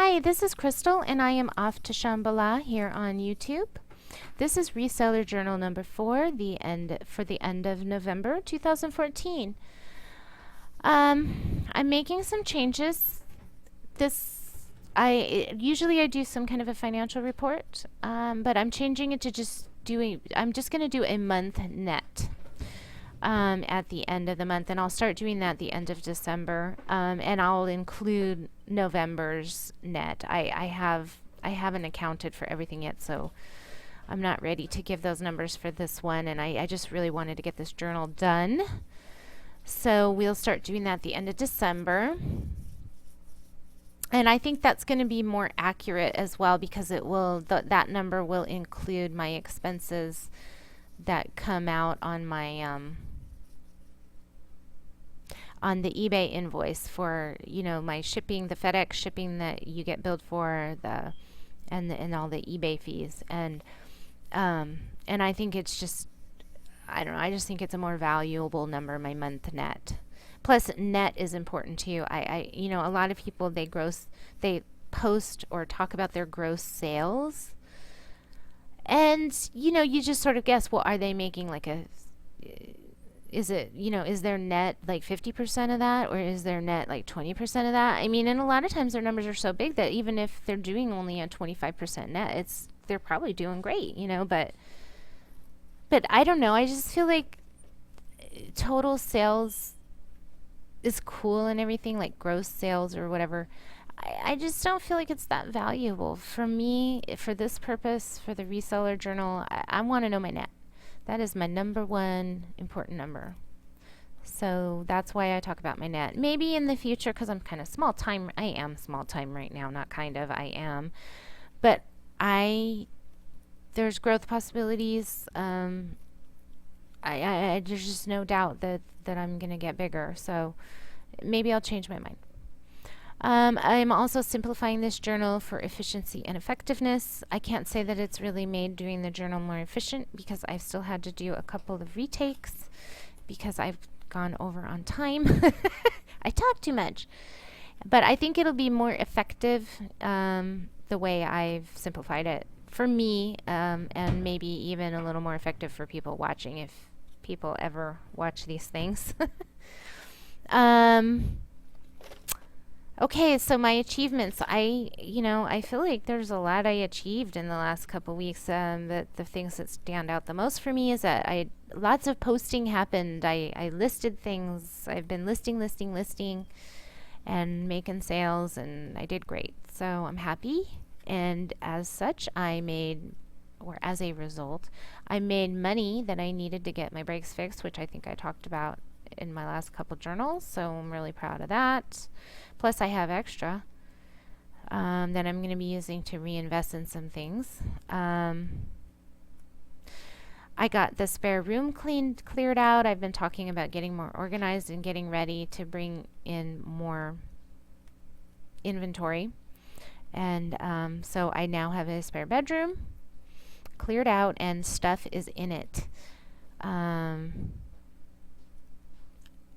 Hi, this is Crystal, and I am off to Shambhala here on YouTube. This is Reseller Journal number 4, the end of November 2014. I'm making some changes. Usually I do some kind of a financial report, but I'm changing it to I'm just going to do a month net. At the end of the month, and I'll start doing that at the end of December, and I'll include November's net. I haven't accounted for everything yet, so I'm not ready to give those numbers for this one, and I just really wanted to get this journal done. So we'll start doing that at the end of December. And I think that's going to be more accurate as well, because that number will include my expenses that come out on my on the eBay invoice for my shipping, the FedEx shipping that you get billed for, and all the eBay fees, and I think it's just, I don't know, I just think it's a more valuable number, my month net. Plus, net is important too. A lot of people, they post or talk about their gross sales, and you just sort of guess, well, are they making is their net like 50% of that, or is their net like 20% of that? I mean, and a lot of times their numbers are so big that even if they're doing only a 25% net, they're probably doing great, but I don't know. I just feel like total sales is cool and everything, like gross sales or whatever. I just don't feel like it's that valuable for me. For this purpose, for the reseller journal, I want to know my net. That is my number one important number. So that's why I talk about my net. Maybe in the future, because I'm kind of small time. I am small time right now, not kind of, I am. But there's growth possibilities. There's just no doubt that I'm going to get bigger. So maybe I'll change my mind. I'm also simplifying this journal for efficiency and effectiveness. I can't say that it's really made doing the journal more efficient, because I've still had to do a couple of retakes because I've gone over on time. I talk too much. But I think it'll be more effective the way I've simplified it for me, and maybe even a little more effective for people watching, if people ever watch these things. Okay, so my achievements. I feel like there's a lot I achieved in the last couple weeks. The things that stand out the most for me is that lots of posting happened. I listed things. I've been listing, and making sales, and I did great. So I'm happy. And as such, as a result, I made money that I needed to get my brakes fixed, which I think I talked about in my last couple journals. So I'm really proud of that. Plus, I have extra that I'm going to be using to reinvest in some things. I got the spare room cleared out. I've been talking about getting more organized and getting ready to bring in more inventory. And so I now have a spare bedroom cleared out, and stuff is in it.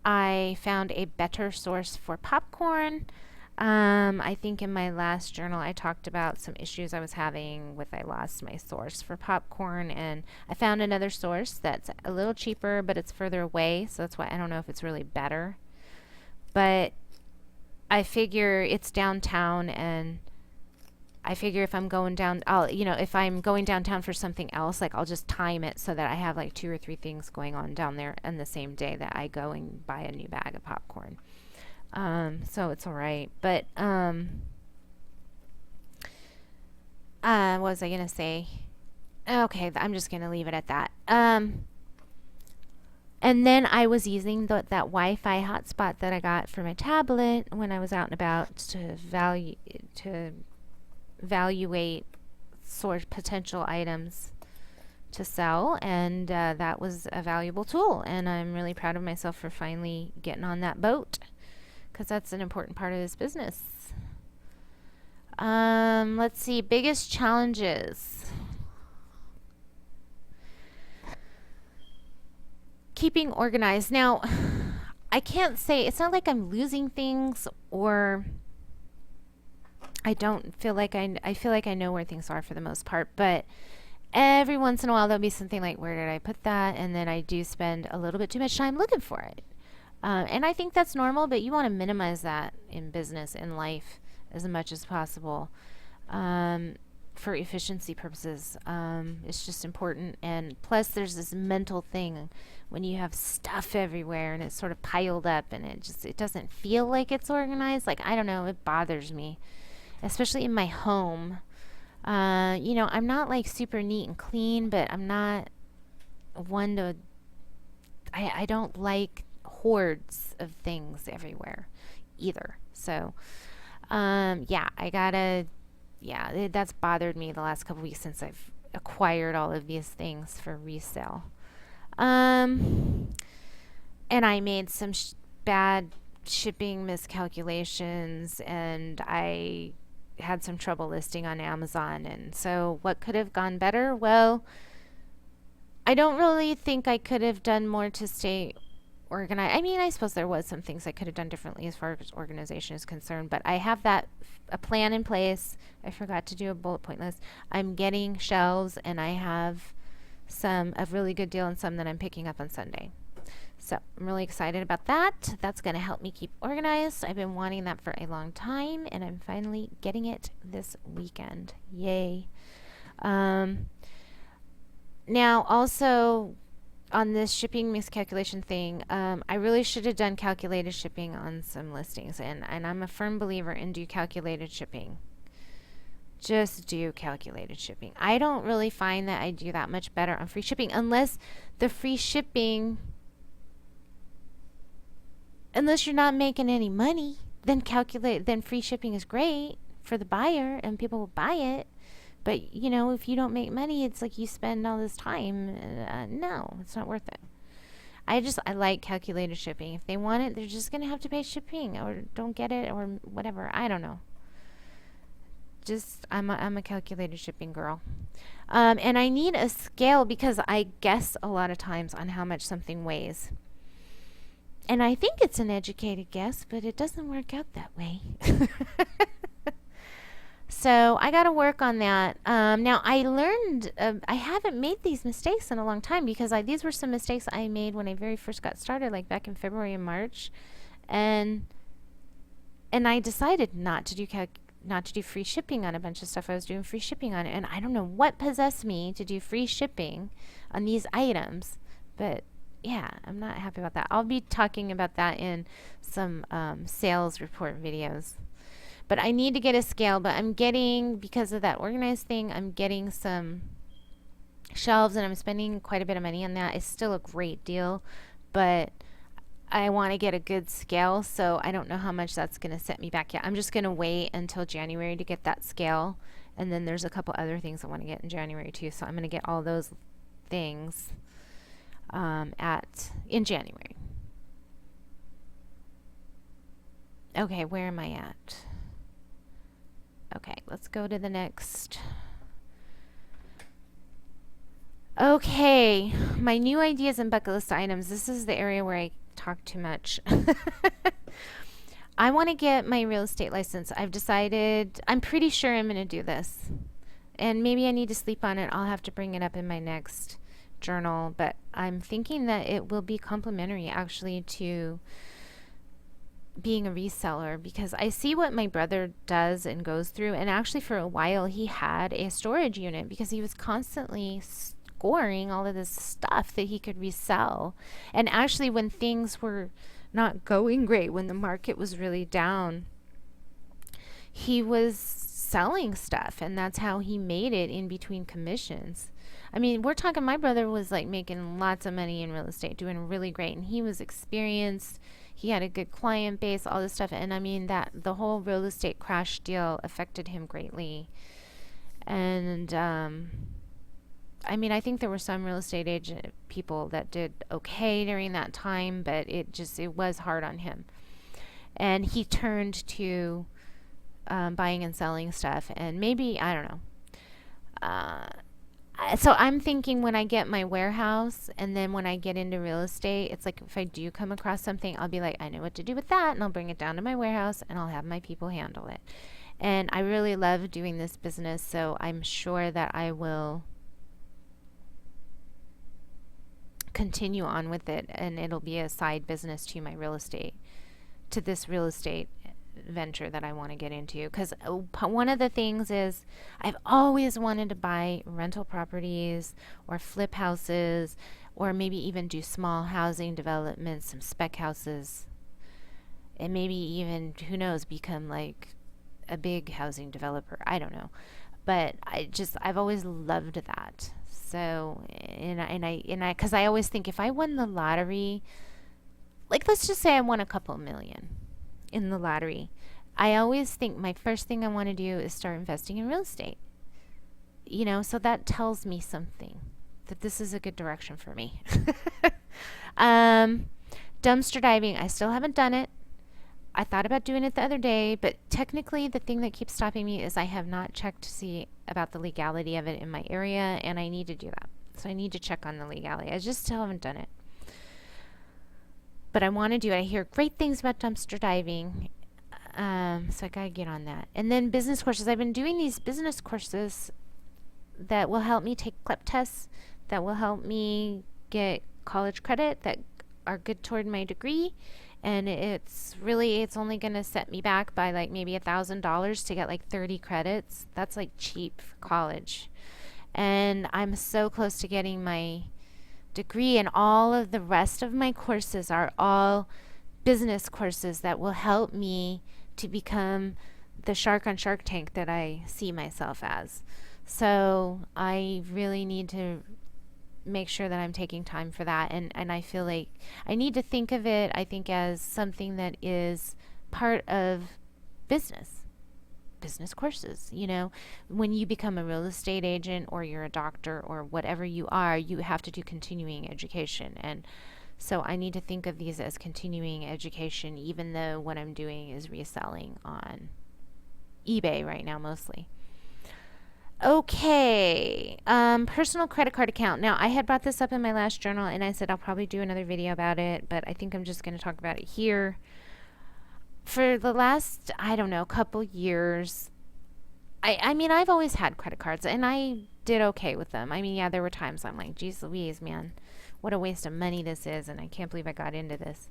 I found a better source for popcorn. I think in my last journal I talked about some issues I was having with, I lost my source for popcorn, and I found another source that's a little cheaper, but it's further away, so that's why I don't know if it's really better. But I figure it's downtown, and I figure if I'm going down, if I'm going downtown for something else, like I'll just time it so that I have like 2 or 3 things going on down there in the same day that I go and buy a new bag of popcorn. So it's all right. But what was I gonna say? Okay, I'm just gonna leave it at that. And then I was using that Wi-Fi hotspot that I got for my tablet when I was out and about to evaluate potential items to sell, and that was a valuable tool, and I'm really proud of myself for finally getting on that boat, because that's an important part of this business. Let's see, biggest challenges. Keeping organized. Now, I can't say, it's not like I'm losing things or I don't feel like I feel like I know where things are for the most part, but every once in a while there'll be something like, where did I put that? And then I do spend a little bit too much time looking for it. And I think that's normal, but you want to minimize that in business, in life, as much as possible, um, for efficiency purposes. It's just important. And plus, there's this mental thing when you have stuff everywhere and it's sort of piled up and it doesn't feel like it's organized. Like, I don't know, it bothers me, especially in my home. I'm not like super neat and clean, but I'm not one to, I don't like hordes of things everywhere either. So, that's bothered me the last couple weeks since I've acquired all of these things for resale. Um, and I made some bad shipping miscalculations, and I had some trouble listing on Amazon. And so, what could have gone better? Well, I don't really think I could have done more to stay organized. I mean, I suppose there was some things I could have done differently as far as organization is concerned, but I have a plan in place. I forgot to do a bullet point list. I'm getting shelves, and I have a really good deal and some that I'm picking up on Sunday. So I'm really excited about that. That's going to help me keep organized. I've been wanting that for a long time, and I'm finally getting it this weekend. Yay. Now, also on this shipping miscalculation thing, I really should have done calculated shipping on some listings, and I'm a firm believer in do calculated shipping. Just do calculated shipping. I don't really find that I do that much better on free shipping unless you're not making any money, then free shipping is great for the buyer and people will buy it. But, if you don't make money, it's like you spend all this time. No, it's not worth it. I like calculated shipping. If they want it, they're just going to have to pay shipping or don't get it or whatever. I don't know. I'm a calculated shipping girl. And I need a scale because I guess a lot of times on how much something weighs. And I think it's an educated guess, but it doesn't work out that way. So I got to work on that. Now I learned I haven't made these mistakes in a long time because these were some mistakes I made when I very first got started, like back in February and March, and I decided not to do free shipping on a bunch of stuff I was doing free shipping on, and I don't know what possessed me to do free shipping on these items, but yeah, I'm not happy about that. I'll be talking about that in some sales report videos. But I need to get a scale, but because of that organized thing, I'm getting some shelves and I'm spending quite a bit of money on that. It's still a great deal, but I want to get a good scale, so I don't know how much that's going to set me back yet. I'm just going to wait until January to get that scale, and then there's a couple other things I want to get in January too, so I'm going to get all those things in January. Okay, where am I at? Okay, let's go to the next. Okay, my new ideas and bucket list items. This is the area where I talk too much. I want to get my real estate license. I've decided, I'm pretty sure I'm going to do this. And maybe I need to sleep on it. I'll have to bring it up in my next journal. But I'm thinking that it will be complementary actually to being a reseller, because I see what my brother does and goes through, and actually for a while he had a storage unit because he was constantly scoring all of this stuff that he could resell. And actually when things were not going great, when the market was really down, he was selling stuff, and that's how he made it in between commissions. I mean, we're talking, my brother was like making lots of money in real estate, doing really great, and he was experienced. He had a good client base, all this stuff. And I mean, that the whole real estate crash deal affected him greatly. And I mean, I think there were some real estate agent people that did okay during that time, but it was hard on him. And he turned to buying and selling stuff, and maybe, I don't know. So I'm thinking when I get my warehouse and then when I get into real estate, it's like if I do come across something, I'll be like, I know what to do with that, and I'll bring it down to my warehouse and I'll have my people handle it. And I really love doing this business, so I'm sure that I will continue on with it, and it'll be a side business to my real estate, to this real estate venture that I want to get into. Because one of the things is I've always wanted to buy rental properties or flip houses, or maybe even do small housing developments, some spec houses, and maybe even, who knows, become like a big housing developer. I don't know. But I've always loved that. So, because I always think if I won the lottery, like let's just say I won a couple million in the lottery, I always think my first thing I want to do is start investing in real estate. So that tells me something, that this is a good direction for me. Dumpster diving, I still haven't done it. I thought about doing it the other day, but technically the thing that keeps stopping me is I have not checked to see about the legality of it in my area, and I need to do that. So I need to check on the legality. I just still haven't done it. But I want to do it. I hear great things about dumpster diving, so I got to get on that. And then business courses. I've been doing these business courses that will help me take CLEP tests, that will help me get college credit, that are good toward my degree. And it's only going to set me back by like maybe $1,000 to get like 30 credits. That's like cheap for college. And I'm so close to getting my degree, and all of the rest of my courses are all business courses that will help me to become the shark on Shark Tank that I see myself as. So I really need to make sure that I'm taking time for that, and I feel like I need to think of it, I think, as something that is part of business courses. When you become a real estate agent, or you're a doctor, or whatever you are, you have to do continuing education, and so I need to think of these as continuing education, even though what I'm doing is reselling on eBay right now mostly. Okay, personal credit card account. Now, I had brought this up in my last journal, and I said I'll probably do another video about it, but I think I'm just going to talk about it here. For the last, I don't know, couple years, I mean, I've always had credit cards, and I did okay with them. I mean, yeah, there were times I'm like, geez Louise, man, what a waste of money this is, and I can't believe I got into this.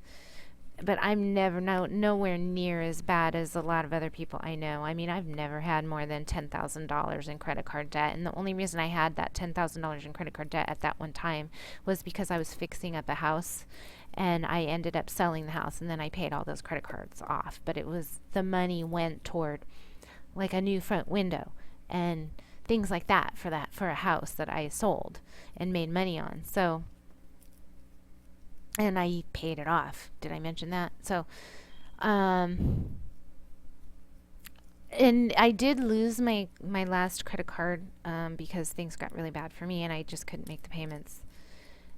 But I'm nowhere near as bad as a lot of other people I know. I mean, I've never had more than $10,000 in credit card debt. And the only reason I had that $10,000 in credit card debt at that one time was because I was fixing up a house, and I ended up selling the house, and then I paid all those credit cards off. But the money went toward like a new front window and things like that for a house that I sold and made money on. So, and I paid it off. Did I mention that? So, and I did lose my last credit card because things got really bad for me, and I just couldn't make the payments.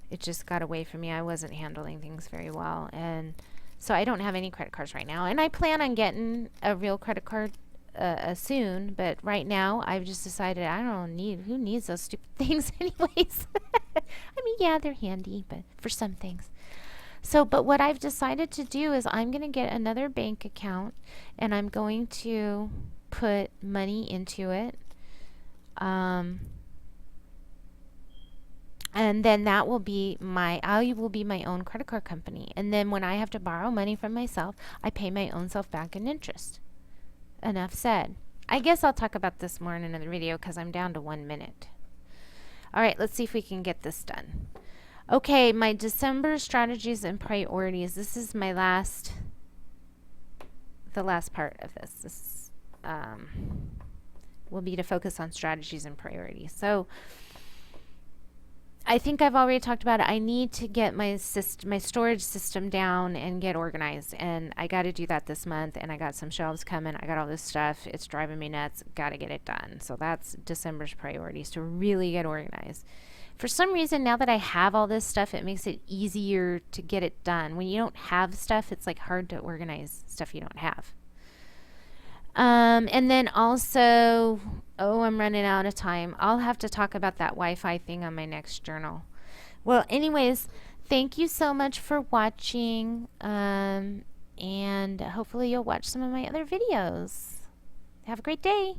It just got away from me. I wasn't handling things very well, and so I don't have any credit cards right now. And I plan on getting a real credit card soon, but right now I've just decided who needs those stupid things anyways. I mean, yeah, they're handy, but for some things. So, but what I've decided to do is I'm going to get another bank account, and I'm going to put money into it. And then I will be my own credit card company. And then when I have to borrow money from myself, I pay my own self back in interest. Enough said. I guess I'll talk about this more in another video because I'm down to 1 minute. All right, let's see if we can get this done. Okay, my December strategies and priorities. This is the last part of this. This will be to focus on strategies and priorities. So I think I've already talked about it. I need to get my storage system down and get organized, and I got to do that this month. And I got some shelves coming. I got all this stuff. It's driving me nuts. Got to get it done. So that's December's priorities, to really get organized. For some reason, now that I have all this stuff, it makes it easier to get it done. When you don't have stuff, it's like hard to organize stuff you don't have. And then also, I'm running out of time. I'll have to talk about that Wi-Fi thing on my next journal. Well, anyways, thank you so much for watching. And hopefully you'll watch some of my other videos. Have a great day.